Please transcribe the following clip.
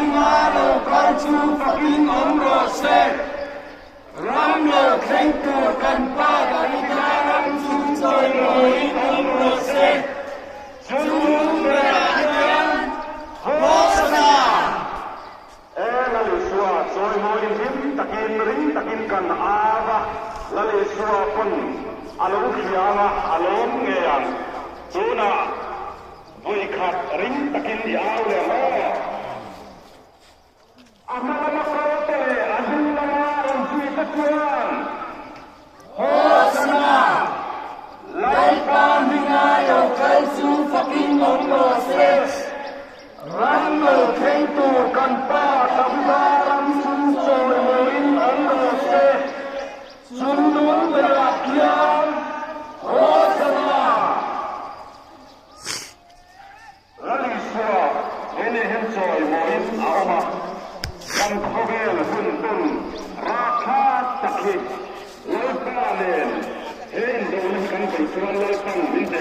Nga lo kai chu fucking om ro se ram lo khen tu kan pa da ri na ram sun soi moi om ro se chung ra yan hosana la le suwa soi moi him takin ring takin kan ava la le suwa pun alo khianga alom nge yang tuna voi khat ring takin yaw le ma amala prote ajulla ram sui tatwan hosana lai pa minga yo kai chu fucking om ro se ram lo khen tu kan pa da ri na ram sun soi moi om ro se sun nun ra kiam hosana lali suwa ene hem soi moi aoma kan khovel hun tun rakha takhi loi pa len hen do kan bai chuan loi pang min de